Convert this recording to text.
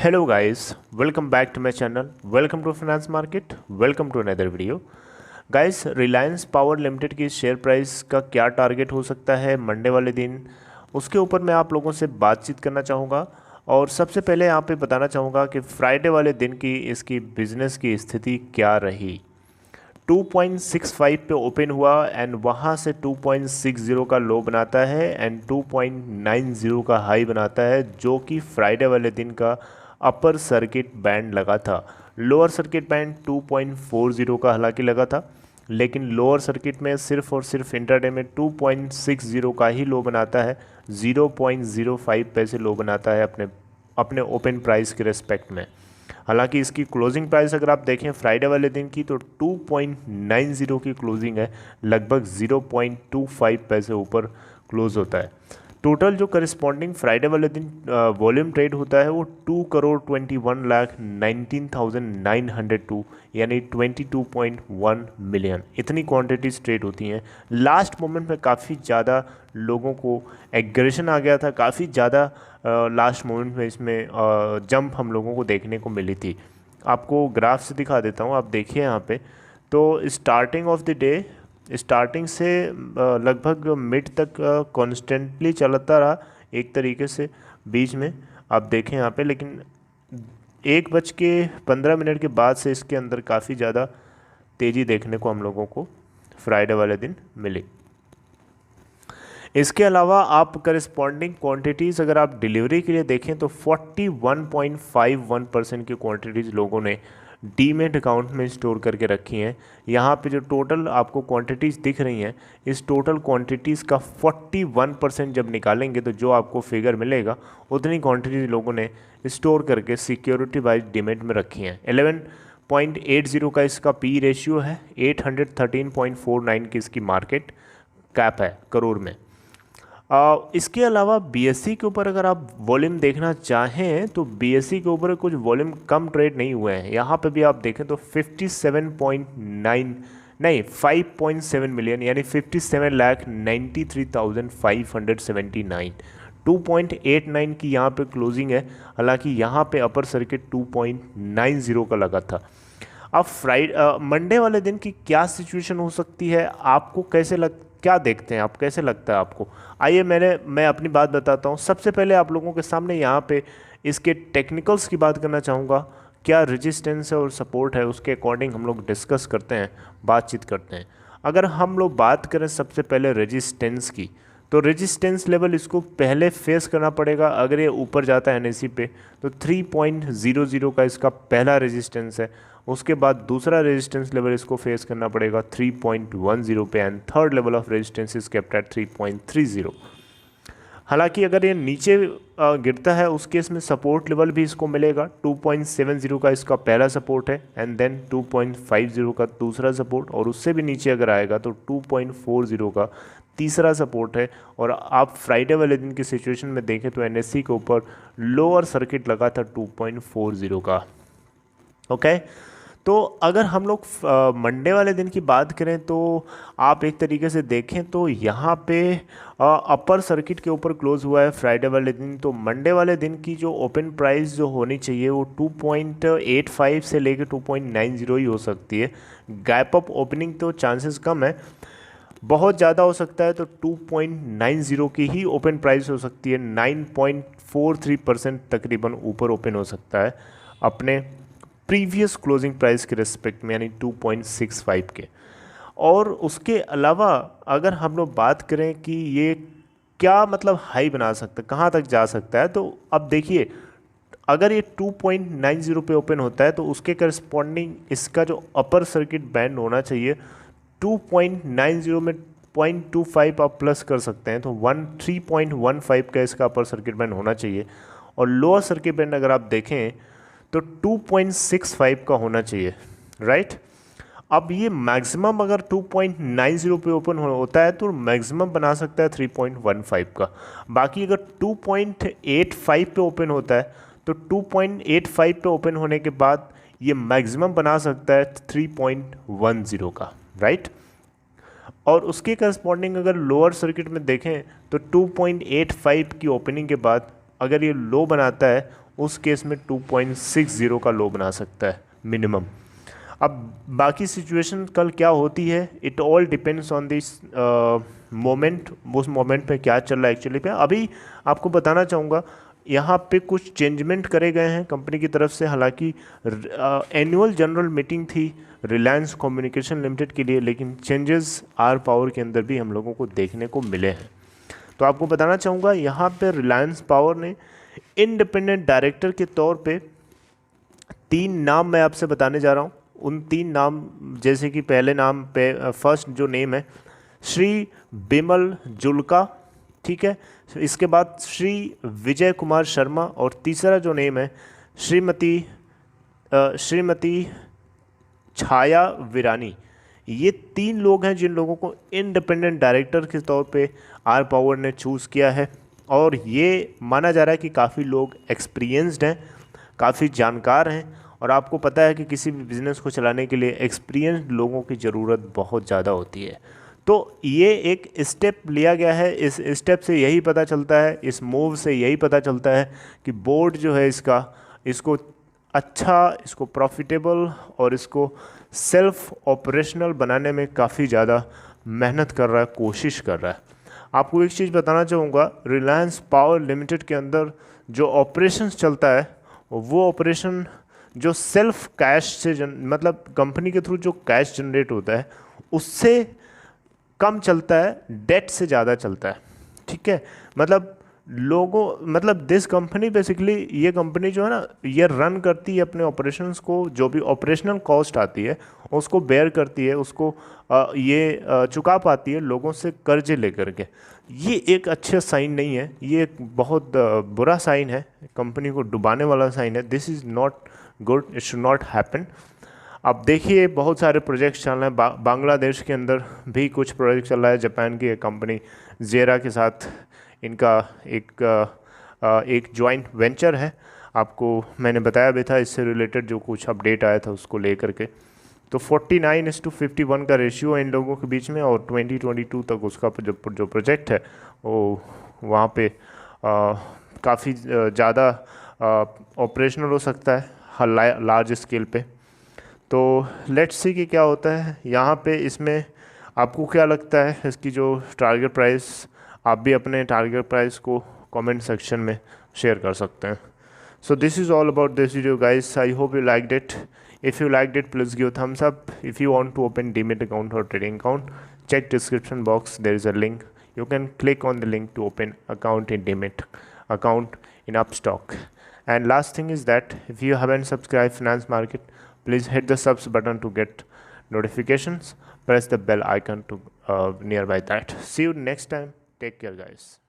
Hello guys, welcome back to my channel. Welcome to Finance Market. Welcome to another video. Guys, Reliance power limited की share price का क्या target हो सकता है Monday वाले दिन, उसके ऊपर मैं आप लोगों से बातचीत करना चाहूँगा। और सबसे पहले यहाँ पे बताना चाहूँगा कि फ्राइडे वाले दिन की इसकी बिजनेस की स्थिति क्या रही। 2.65 पे ओपन हुआ एंड वहाँ से 2.60 का लो बनाता है एंड 2.90 का हाई बनाता है, जो कि फ्राइडे वाले दिन का अपर सर्किट बैंड लगा था। लोअर सर्किट बैंड 2.40 का हालांकि लगा था, लेकिन लोअर सर्किट में सिर्फ और सिर्फ इंट्राडे में 2.60 का ही लो बनाता है। 0.05 पैसे लो बनाता है अपने ओपन प्राइस के रेस्पेक्ट में। हालांकि इसकी क्लोजिंग प्राइस अगर आप देखें फ्राइडे वाले दिन की तो 2.90 की क्लोजिंग है, लगभग 0.25 पैसे ऊपर क्लोज होता है। टोटल जो करस्पॉन्डिंग फ्राइडे वाले दिन वॉल्यूम ट्रेड होता है वो 2,21,19,902 यानी 22.1 मिलियन, इतनी क्वांटिटीज ट्रेड होती हैं। लास्ट मोमेंट में काफ़ी ज़्यादा लोगों को एग्रेशन आ गया था, काफ़ी ज़्यादा लास्ट मोमेंट में इसमें जंप हम लोगों को देखने को मिली थी। आपको ग्राफ से दिखा देता हूँ, आप देखिए यहाँ पे। तो starting of the day, starting से लगभग मिड तक कॉन्स्टेंटली चलता रहा एक तरीके से। बीच में आप देखें यहाँ पे, लेकिन 1:15 के बाद से इसके अंदर काफ़ी ज़्यादा तेज़ी देखने को हम लोगों को फ्राइडे वाले दिन मिली। इसके अलावा आप करस्पॉन्डिंग क्वांटिटीज़ अगर आप डिलीवरी के लिए देखें तो 41.51% की क्वांटिटीज़ लोगों ने डीमेट अकाउंट में स्टोर करके रखी हैं। यहाँ पे जो टोटल आपको क्वांटिटीज़ दिख रही हैं, इस टोटल क्वांटिटीज़ का 41% जब निकालेंगे तो जो आपको फिगर मिलेगा उतनी क्वांटिटीज़ लोगों ने स्टोर करके सिक्योरिटी वाइज डीमेट में रखी हैं। 11.80 का इसका पी रेशियो है, 813.49 की इसकी मार्केट कैप है करोड़ में। इसके अलावा बीएससी के ऊपर अगर आप वॉल्यूम देखना चाहें तो बीएससी के ऊपर कुछ वॉल्यूम कम ट्रेड नहीं हुए हैं। यहाँ पे भी आप देखें तो 5.7 मिलियन यानी 57,93,579, 2.89 की यहाँ पे क्लोजिंग है। हालांकि यहाँ पे अपर सर्किट 2.90 का लगा था। अब मंडे वाले दिन की क्या सिचुएशन हो सकती है, आपको क्या देखते हैं आप, कैसे लगता है आपको? आइए मैं अपनी बात बताता हूँ। सबसे पहले आप लोगों के सामने यहाँ पे इसके टेक्निकल्स की बात करना चाहूँगा। क्या रेजिस्टेंस है और सपोर्ट है, उसके अकॉर्डिंग हम लोग डिस्कस करते हैं, बातचीत करते हैं। अगर हम लोग बात करें सबसे पहले रेजिस्टेंस की, तो रेजिस्टेंस लेवल इसको पहले फेस करना पड़ेगा। अगर ये ऊपर जाता है एनएससी पे तो 3.00 का इसका पहला रेजिस्टेंस है। उसके बाद दूसरा रेजिस्टेंस लेवल इसको फेस करना पड़ेगा 3.10 पे and third level of resistance is kept at 3.30। हालांकि अगर ये नीचे गिरता है उस केस में सपोर्ट लेवल भी इसको मिलेगा। 2.70 का इसका पहला सपोर्ट है एंड देन 2.50 का दूसरा सपोर्ट, और उससे भी नीचे अगर आएगा तो 2.40 का तीसरा सपोर्ट है। और आप फ्राइडे वाले दिन की सिचुएशन में देखें तो एनएससी के ऊपर लोअर सर्किट लगा था 2.40 का। ओके, तो अगर हम लोग मंडे वाले दिन की बात करें तो आप एक तरीके से देखें तो यहाँ पे अपर सर्किट के ऊपर क्लोज हुआ है फ्राइडे वाले दिन। तो मंडे वाले दिन की जो ओपन प्राइस जो होनी चाहिए वो 2.85 से लेकर 2.90 ही हो सकती है। गैप अप ओपनिंग तो चांसेस कम है, बहुत ज़्यादा हो सकता है तो 2.90 की ही ओपन प्राइस हो सकती है। 9.43% तकरीबन ऊपर ओपन हो सकता है अपने प्रीवियस क्लोजिंग प्राइस के रिस्पेक्ट में, यानी 2.65 के। और उसके अलावा अगर हम लोग बात करें कि ये क्या मतलब हाई बना सकता है, कहाँ तक जा सकता है, तो अब देखिए अगर ये 2.90 पे ओपन होता है तो उसके करस्पॉन्डिंग इसका जो अपर सर्किट बैंड होना चाहिए 2.90 में 0.25 आप प्लस कर सकते हैं, तो 3.15 का इसका अपर सर्किट बैंड होना चाहिए। और लोअर सर्किट बैंड अगर आप देखें तो 2.65 का होना चाहिए, राइट। अब ये मैक्सिमम अगर 2.90 पे ओपन होता है तो मैक्सिमम बना सकता है 3.15 का। बाकी अगर 2.85 पे ओपन होता है तो 2.85 पे ओपन होने के बाद ये मैक्सिमम बना सकता है 3.10 का, राइट। और उसके करस्पॉन्डिंग अगर लोअर सर्किट में देखें तो 2.85 की ओपनिंग के बाद अगर ये लो बनाता है उस केस में 2.60 का लो बना सकता है मिनिमम। अब बाकी सिचुएशन कल क्या होती है, it all depends on this moment, उस मोमेंट पे क्या चल रहा है एक्चुअली पे। अभी आपको बताना चाहूँगा यहाँ पे कुछ चेंजमेंट करे गए हैं कंपनी की तरफ से। हालांकि एनुअल जनरल मीटिंग थी रिलायंस कम्युनिकेशन लिमिटेड के लिए, लेकिन चेंजेस आर पावर के अंदर भी हम लोगों को देखने को मिले हैं। तो आपको बताना चाहूँगा यहाँ पे रिलायंस पावर ने इंडिपेंडेंट डायरेक्टर के तौर पे 3 नाम मैं आपसे बताने जा रहा हूँ। उन 3 नाम, जैसे कि पहले नाम पे फर्स्ट जो नेम है श्री बिमल जुल्का, ठीक है। इसके बाद श्री विजय कुमार शर्मा, और तीसरा जो नेम है श्रीमती छाया विरानी। ये 3 लोग हैं जिन लोगों को इंडिपेंडेंट डायरेक्टर के तौर पे आर पावर ने चूज़ किया है, और ये माना जा रहा है कि काफ़ी लोग एक्सपीरियंस्ड हैं, काफ़ी जानकार हैं, और आपको पता है कि किसी भी बिज़नेस को चलाने के लिए एक्सपीरियंस्ड लोगों की ज़रूरत बहुत ज़्यादा होती है। तो ये एक स्टेप लिया गया है। इस स्टेप से यही पता चलता है, इस मूव से यही पता चलता है कि बोर्ड जो है इसको अच्छा, इसको प्रॉफिटेबल और इसको सेल्फ ऑपरेशनल बनाने में काफ़ी ज़्यादा मेहनत कर रहा है, कोशिश कर रहा है। आपको एक चीज़ बताना चाहूँगा, रिलायंस पावर लिमिटेड के अंदर जो ऑपरेशंस चलता है वो ऑपरेशन जो सेल्फ कैश से मतलब कंपनी के थ्रू जो कैश जनरेट होता है उससे कम चलता है, डेट से ज़्यादा चलता है, ठीक है। मतलब दिस कंपनी बेसिकली, ये कंपनी जो है ना, ये रन करती है अपने ऑपरेशंस को, जो भी ऑपरेशनल कॉस्ट आती है उसको बेयर करती है, उसको चुका पाती है लोगों से कर्जे लेकर के। ये एक अच्छा साइन नहीं है, ये एक बहुत बुरा साइन है, कंपनी को डुबाने वाला साइन है। This is not good, it should not happen. अब देखिए बहुत सारे प्रोजेक्ट्स चल रहे हैं, बांग्लादेश के अंदर भी कुछ प्रोजेक्ट चल रहा है। जापान की एक कंपनी जेरा के साथ इनका एक जॉइंट वेंचर है, आपको मैंने बताया भी था इससे रिलेटेड जो कुछ अपडेट आया था उसको लेकर के। तो 49:51 का रेशियो है इन लोगों के बीच में, और 2022 तक उसका जो प्रोजेक्ट है वो वहाँ पे काफ़ी ज़्यादा ऑपरेशनल हो सकता है लार्ज स्केल पे। तो लेट्स सी कि क्या होता है यहाँ पे। इसमें आपको क्या लगता है इसकी जो टारगेट प्राइस, आप भी अपने टारगेट प्राइस को कमेंट सेक्शन में शेयर कर सकते हैं। So this is all about this video guys, I hope you liked it. If you liked it please give thumbs up. If you want to open demat account और trading account, check description box, there is a link. You can click on the link to open account in Demat account in Upstock. And last thing is that if you haven't subscribed Finance Market, please hit the subs button to get notifications. Press the bell icon to nearby that. See you next time. Take care guys.